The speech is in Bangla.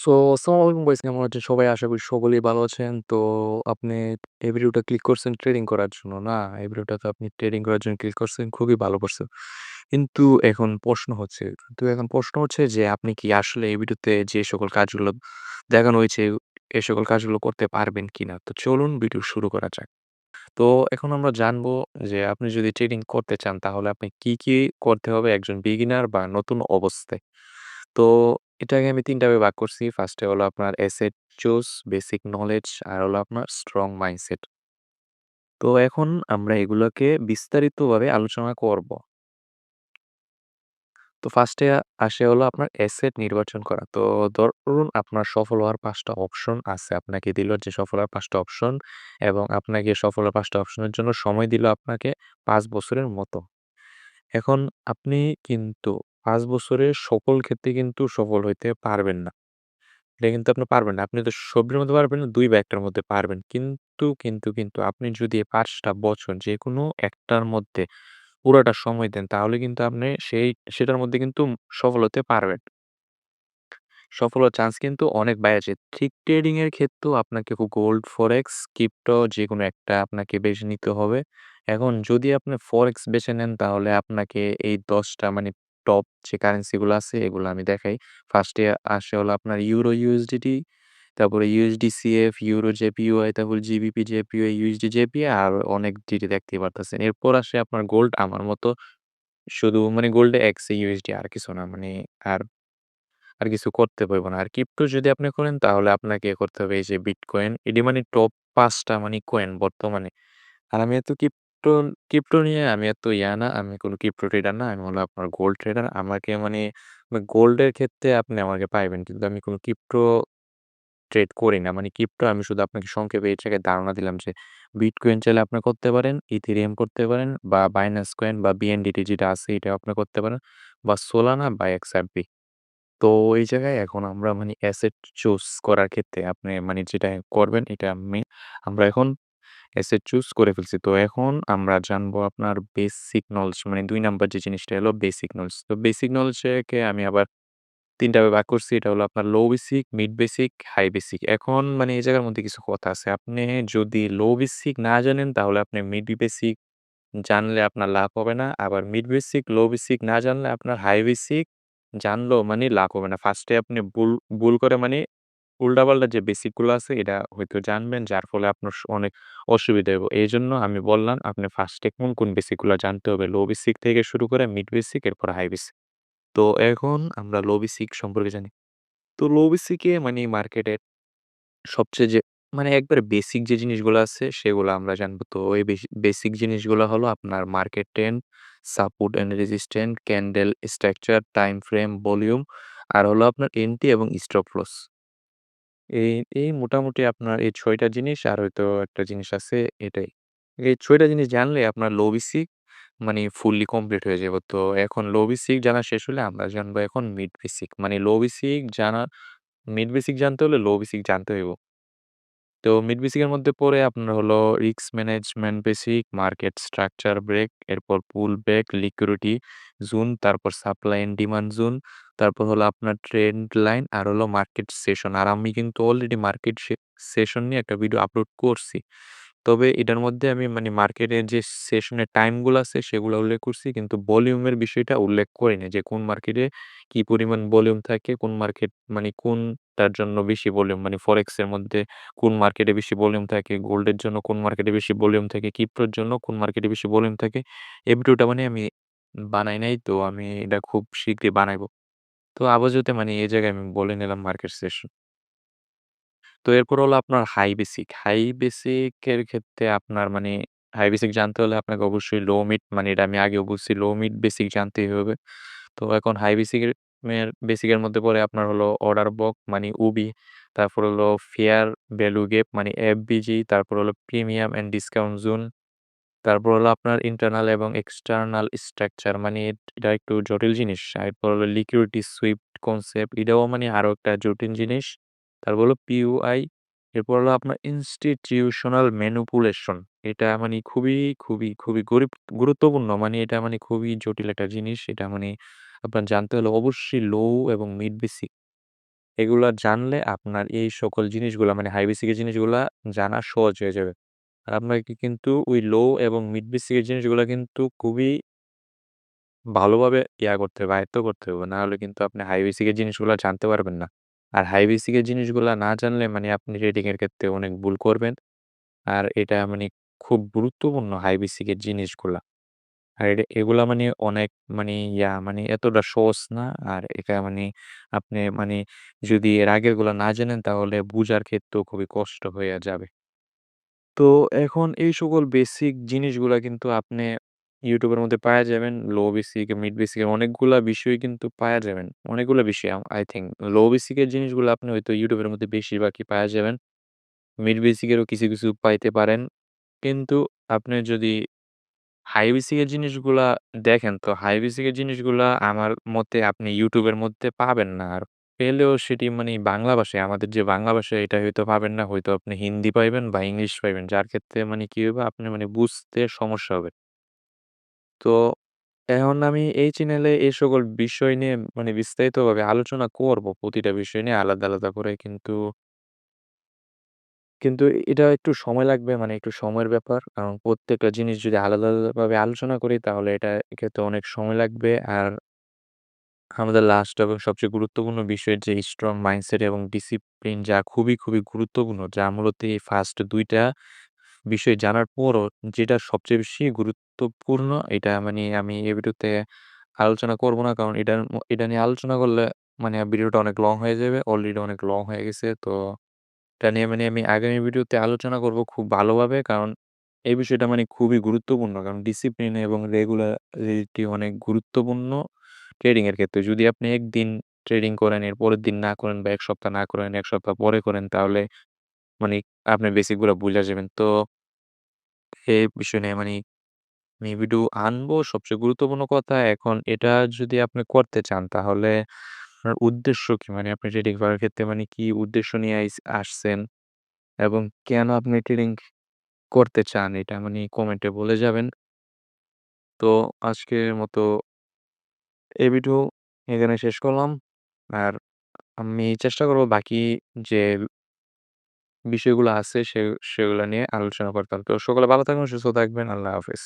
আসসালামু আলাইকুম ভাইস, কেমন আছেন সবাই? আশা করি সকলেই ভালো আছেন। তো আপনি এই ভিডিওটা ক্লিক করছেন ট্রেডিং করার জন্য না? এই ভিডিওটা তো আপনি ট্রেডিং করার জন্য ক্লিক করছেন, খুবই ভালো করছেন। কিন্তু এখন প্রশ্ন হচ্ছে যে আপনি কি আসলে এই ভিডিওতে যে সকল কাজগুলো দেখানো হয়েছে, এ সকল কাজগুলো করতে পারবেন কিনা? তো চলুন ভিডিও শুরু করা যাক। তো এখন আমরা জানবো যে আপনি যদি ট্রেডিং করতে চান তাহলে আপনি কি করতে হবে একজন বিগিনার বা নতুন অবস্থায়। তো এটাকে আমি ৩ টা ভাগে ভাগ করছি। ফার্স্ট এ হলো আপনার অ্যাসেট চুজ, বেসিক নলেজ আর হলো আপনার স্ট্রং মাইন্ডসেট। তো এখন আমরা এগুলোকে বিস্তারিতভাবে আলোচনা করব। তো ফার্স্ট এ আসে হলো আপনার অ্যাসেট নির্বাচন করা। তো ধরুন আপনার সফল হওয়ার ৫ টা অপশন আছে। আপনাকে দিল যে সফল হওয়ার ৫ টা অপশন এবং আপনাকে সফল হওয়ার ৫ টা অপশনের জন্য সময় দিল আপনাকে ৫ বছরের মতো। এখন আপনি কিন্তু ৫ বছরের সকল ক্ষেত্রে কিন্তু সফল হইতে পারবেন না। এটা কিন্তু আপনি পারবেন না। আপনি তো সবটির মধ্যে পারবেন না, ২ বা ১ টার মধ্যে পারবেন। কিন্তু আপনি যদি ৫ টা বছর যেকোনো একটার মধ্যে পুরাটা সময় দেন তাহলে কিন্তু আপনি সেটার মধ্যে কিন্তু সফল হতে পারবেন। সফল হওয়ার চান্স কিন্তু অনেক বাড়ে যায়। ঠিক ট্রেডিং এর ক্ষেত্রেও আপনাকে গোল্ড, ফরেক্স, ক্রিপ্টো যেকোনো একটা আপনাকে বেছে নিতে হবে। এখন যদি আপনি ফরেক্স বেছে নেন তাহলে আপনাকে এই ১০ টা মানে টপ যে কারেন্সি গুলো আছে এগুলো আমি দেখাই। ফার্স্ট এ আসে হলো আপনার ইউরো ইউএসডিটি, তারপরে ইউএসডিসিএফ, ইউরো জেপিওয়াই, তারপর জিবিপি জেপিওয়াই, ইউএসডি জেপিওয়াই আর অনেক জিটি দেখতেই পারতেছেন। এরপর আসে আপনার গোল্ড আমার মতো শুধু মানে গোল্ডে এক্স ইউএসডি আর কিছু না। মানে আর আর কিছু করতে পারব না। আর ক্রিপ্টো যদি আপনি করেন তাহলে আপনাকে করতে হবে এই যে বিটকয়েন। এটি মানে টপ ৫ টা মানে কয়েন বর্তমানে। আর আমি এত ক্রিপ্টো নিয়ে আমি এত না। আমি কোন ক্রিপ্টো ট্রেডার না। আমি হলো আপনার গোল্ড ট্রেডার। আমাকে মানে গোল্ডের ক্ষেত্রে আপনি আমাকে পাইবেন। কিন্তু আমি কোন ক্রিপ্টো ট্রেড করি না। মানে ক্রিপ্টো আমি শুধু আপনাকে সংক্ষেপে এই জায়গায় ধারণা দিলাম যে বিটকয়েন চাইলে আপনি করতে পারেন, ইথেরিয়াম করতে পারেন বা বাইন্যান্স কয়েন বা বিএনডিটি যেটা আছে এটাও আপনি করতে পারেন বা সোলানা বা এক্সআরপি। তো এই জায়গায় এখন আমরা মানে অ্যাসেট চুজ করার ক্ষেত্রে আপনি মানে যেটা করবেন এটা আমরা এখন অ্যাসেট চুজ করে ফেলছি। তো এখন আমরা জানবো আপনার বেসিক নলেজ মানে ২ নাম্বার যে জিনিসটা হলো বেসিক নলেজ। তো বেসিক নলেজ কে আমি আবার ৩ টা ভাগে ভাগ করছি। এটা হলো আপনার low basic, mid basic, high basic. এখন মানে এই জায়গার মধ্যে কিছু কথা আছে। আপনি যদি লো বেসিক না জানেন তাহলে আপনি মিড বেসিক জানলে আপনার লাভ হবে না। আবার মিড বেসিক, লো বেসিক না জানলে আপনার হাই বেসিক জানলেও মানে লাভ হবে না। ফার্স্ট এ আপনি ভুল করে মানে উল্টাপাল্টা যে বেসিক গুলো আছে এটা হয়তো জানবেন যার ফলে আপনার অনেক অসুবিধা হবে। এজন্য আমি বললাম আপনি ফার্স্ট এ কোন বেসিক গুলা জানতে হবে। লো বেসিক থেকে শুরু করে মিড বেসিক এরপর হাই বেসিক। তো এখন আমরা লো বেসিক সম্পর্কে জানি। তো লো বেসিকে মানে মার্কেটের সবচেয়ে যে মানে একবারে বেসিক যে জিনিসগুলো আছে সেগুলো আমরা জানবো। তো এই বেসিক জিনিসগুলো হলো আপনার market trend, support and resistant, candle structure, time frame, volume আর হলো আপনার এন্ট্রি এবং স্টপ লস। এই এই মোটামুটি আপনার এই ৬ টা জিনিস আর হয়তো একটা জিনিস আছে এটাই। এই ৬ টা জিনিস জানলে আপনার লো বেসিক মানে ফুললি কমপ্লিট হয়ে যাবে। তো এখন লো বেসিক জানা শেষ হলে আমরা জানবো এখন মিড বেসিক। মানে মিড বেসিক জানতে হলে লো বেসিক জানতে হইব। তো মিড বেসিক এর মধ্যে পড়ে আপনার হলো risk management basic, market structure break, এরপর পুল ব্যাক, লিকুইডিটি জোন, তারপর সাপ্লাই এন্ড ডিমান্ড জোন, তারপর হলো আপনার ট্রেন্ড লাইন আর হলো মার্কেট সেশন। আর আমি কিন্তু অলরেডি মার্কেট সেশন নিয়ে একটা ভিডিও আপলোড করছি। তবে এটার মধ্যে আমি মানে মার্কেটের যে সেশনের টাইম গুলো আছে সেগুলো উল্লেখ করছি। কিন্তু ভলিউমের বিষয়টা উল্লেখ করিনি যে কোন মার্কেটে কি পরিমাণ ভলিউম থাকে, কোন মার্কেট মানে কোনটার জন্য বেশি ভলিউম মানে ফরেক্স এর মধ্যে কোন মার্কেটে বেশি ভলিউম থাকে, গোল্ডের জন্য কোন মার্কেটে বেশি ভলিউম থাকে, ক্রিপ্টোর জন্য কোন মার্কেটে বেশি ভলিউম থাকে। এই ভিডিওটা মানে আমি বানাই নাই। তো আমি এটা খুব শীঘ্রই বানাইবো। তো আপাতত মানে এই জায়গায় আমি বলে নিলাম মার্কেট সেশন। তো এরপর হলো আপনার হাই বেসিক। হাই বেসিক এর ক্ষেত্রে আপনার মানে হাই বেসিক জানতে হলে আপনাকে অবশ্যই লো মিড মানে এটা আমি আগেও বলছি লো মিড বেসিক জানতেই হবে। তো এখন হাই বেসিকের মধ্যে পড়ে আপনার হলো অর্ডার বুক মানে UBI, তারপর হলো ফেয়ার ভ্যালু গ্যাপ মানে FVG, তারপর হলো প্রিমিয়াম অ্যান্ড ডিসকাউন্ট জোন, তারপর হলো আপনার ইন্টারনাল এবং এক্সটার্নাল স্ট্রাকচার মানে এটা একটু জটিল জিনিস। এরপর হলো লিকুইডিটি সুইপ্ট কনসেপ্ট এটাও মানে আরো একটা জটিল জিনিস। তারপর হলো PUI, এরপর হলো আপনার ইনস্টিটিউশনাল ম্যানিপুলেশন। এটা মানে খুবই গুরুত্বপূর্ণ। মানে এটা মানে খুবই জটিল একটা জিনিস। এটা মানে আপনার জানতে হলে অবশ্যই লো এবং মিড বেসিক এগুলা জানলে আপনার এই সকল জিনিসগুলা মানে হাই বেসিক এর জিনিসগুলা জানা সহজ হয়ে যাবে। আর আপনাকে কিন্তু ওই লো এবং মিড বেসিক এর জিনিসগুলা কিন্তু খুবই ভালোভাবে করতে হবে, আয়ত্ত করতে হবে। না হলে কিন্তু আপনি হাই বেসিক এর জিনিসগুলা জানতে পারবেন না। আর হাই বেসিক এর জিনিসগুলা না জানলে মানে আপনি ট্রেডিং এর ক্ষেত্রে অনেক ভুল করবেন। আর এটা মানে খুব গুরুত্বপূর্ণ হাই বেসিক এর জিনিসগুলা। আর এগুলা মানে অনেক মানে মানে এতটা সহজ না। আর এটা মানে আপনি মানে যদি এর আগেরগুলা না জানেন তাহলে বুঝার ক্ষেত্রেও খুবই কষ্ট হইয়া যাবে। তো এখন এই সকল বেসিক জিনিসগুলা কিন্তু আপনি YouTube এর মধ্যে পায়া যাবেন। লো বেসিক, মিড বেসিক এর অনেকগুলা বিষয় কিন্তু পায়া যাবেন। অনেকগুলা বিষয় I think লো বেসিক এর জিনিসগুলো আপনি হয়তো YouTube এর মধ্যে বেশিরভাগই পায়া যাবেন। মিড বেসিক এরও কিছু, কিছু পাইতে পারেন। কিন্তু আপনি যদি হাই বেসিক এর জিনিসগুলা দেখেন, তো হাই বেসিক এর জিনিসগুলা আমার মতে আপনি YouTube এর মধ্যে পাবেন না। আর পেলেও সেটি মানে বাংলা ভাষায়, আমাদের যে বাংলা ভাষা এটা হয়তো পাবেন না। হয়তো আপনি হিন্দি পাইবেন বা ইংলিশ পাইবেন। যার ক্ষেত্রে মানে কি হবে আপনার মানে বুঝতে সমস্যা হবে। তো এখন আমি এই চ্যানেলে এই সকল বিষয় নিয়ে মানে বিস্তারিতভাবে আলোচনা করব। প্রতিটা বিষয় নিয়ে আলাদা, আলাদা করে কিন্তু এটা একটু সময় লাগবে, মানে একটু সময়ের ব্যাপার। কারণ প্রত্যেকটা জিনিস যদি আলাদা, আলাদাভাবে আলোচনা করি তাহলে এটা এক্ষেত্রে অনেক সময় লাগবে। আর আমাদের লাস্ট এবং সবচেয়ে গুরুত্বপূর্ণ বিষয় যে স্ট্রং মাইন্ডসেট এবং ডিসিপ্লিন যা খুবই, খুবই গুরুত্বপূর্ণ। যা মূলত এই ফার্স্ট ২ টা বিষয় জানার পরও যেটা সবচেয়ে বেশি গুরুত্বপূর্ণ এটা মানে আমি এই ভিডিওতে আলোচনা করব না। কারণ এটা নিয়ে আলোচনা করলে মানে ভিডিওটা অনেক লং হয়ে যাবে। অলরেডি অনেক লং হয়ে গেছে। তো এটা নিয়ে মানে আমি আগামী ভিডিওতে আলোচনা করব খুব ভালোভাবে। কারণ এই বিষয়টা মানে খুবই গুরুত্বপূর্ণ। কারণ ডিসিপ্লিন এবং রেগুলারিটি অনেক গুরুত্বপূর্ণ ট্রেডিং এর ক্ষেত্রে। যদি আপনি একদিন ট্রেডিং করেন, এর পরের দিন না করেন বা ১ সপ্তাহ না করেন, ১ সপ্তাহ পরে করেন তাহলে মানে আপনার বেসিক গুলা ভুইলা যাবেন। তো এই বিষয় নিয়ে মানে আমি ভিডিও আনবো। সবচেয়ে গুরুত্বপূর্ণ কথা এখন এটা যদি আপনি করতে চান তাহলে আপনার উদ্দেশ্য কি? মানে আপনি ট্রেডিং করার ক্ষেত্রে মানে কি উদ্দেশ্য নিয়ে আসছেন? এবং কেন আপনি ট্রেডিং করতে চান এটা মানে কমেন্টে বলে যাবেন। তো আজকের মতো এই ভিডিও এখানে শেষ করলাম। আর আমি চেষ্টা করব বাকি যে বিষয়গুলো আছে সেগুলা নিয়ে আলোচনা করতে। তো সকলে ভালো থাকবেন, সুস্থ থাকবেন। আল্লাহ হাফেজ।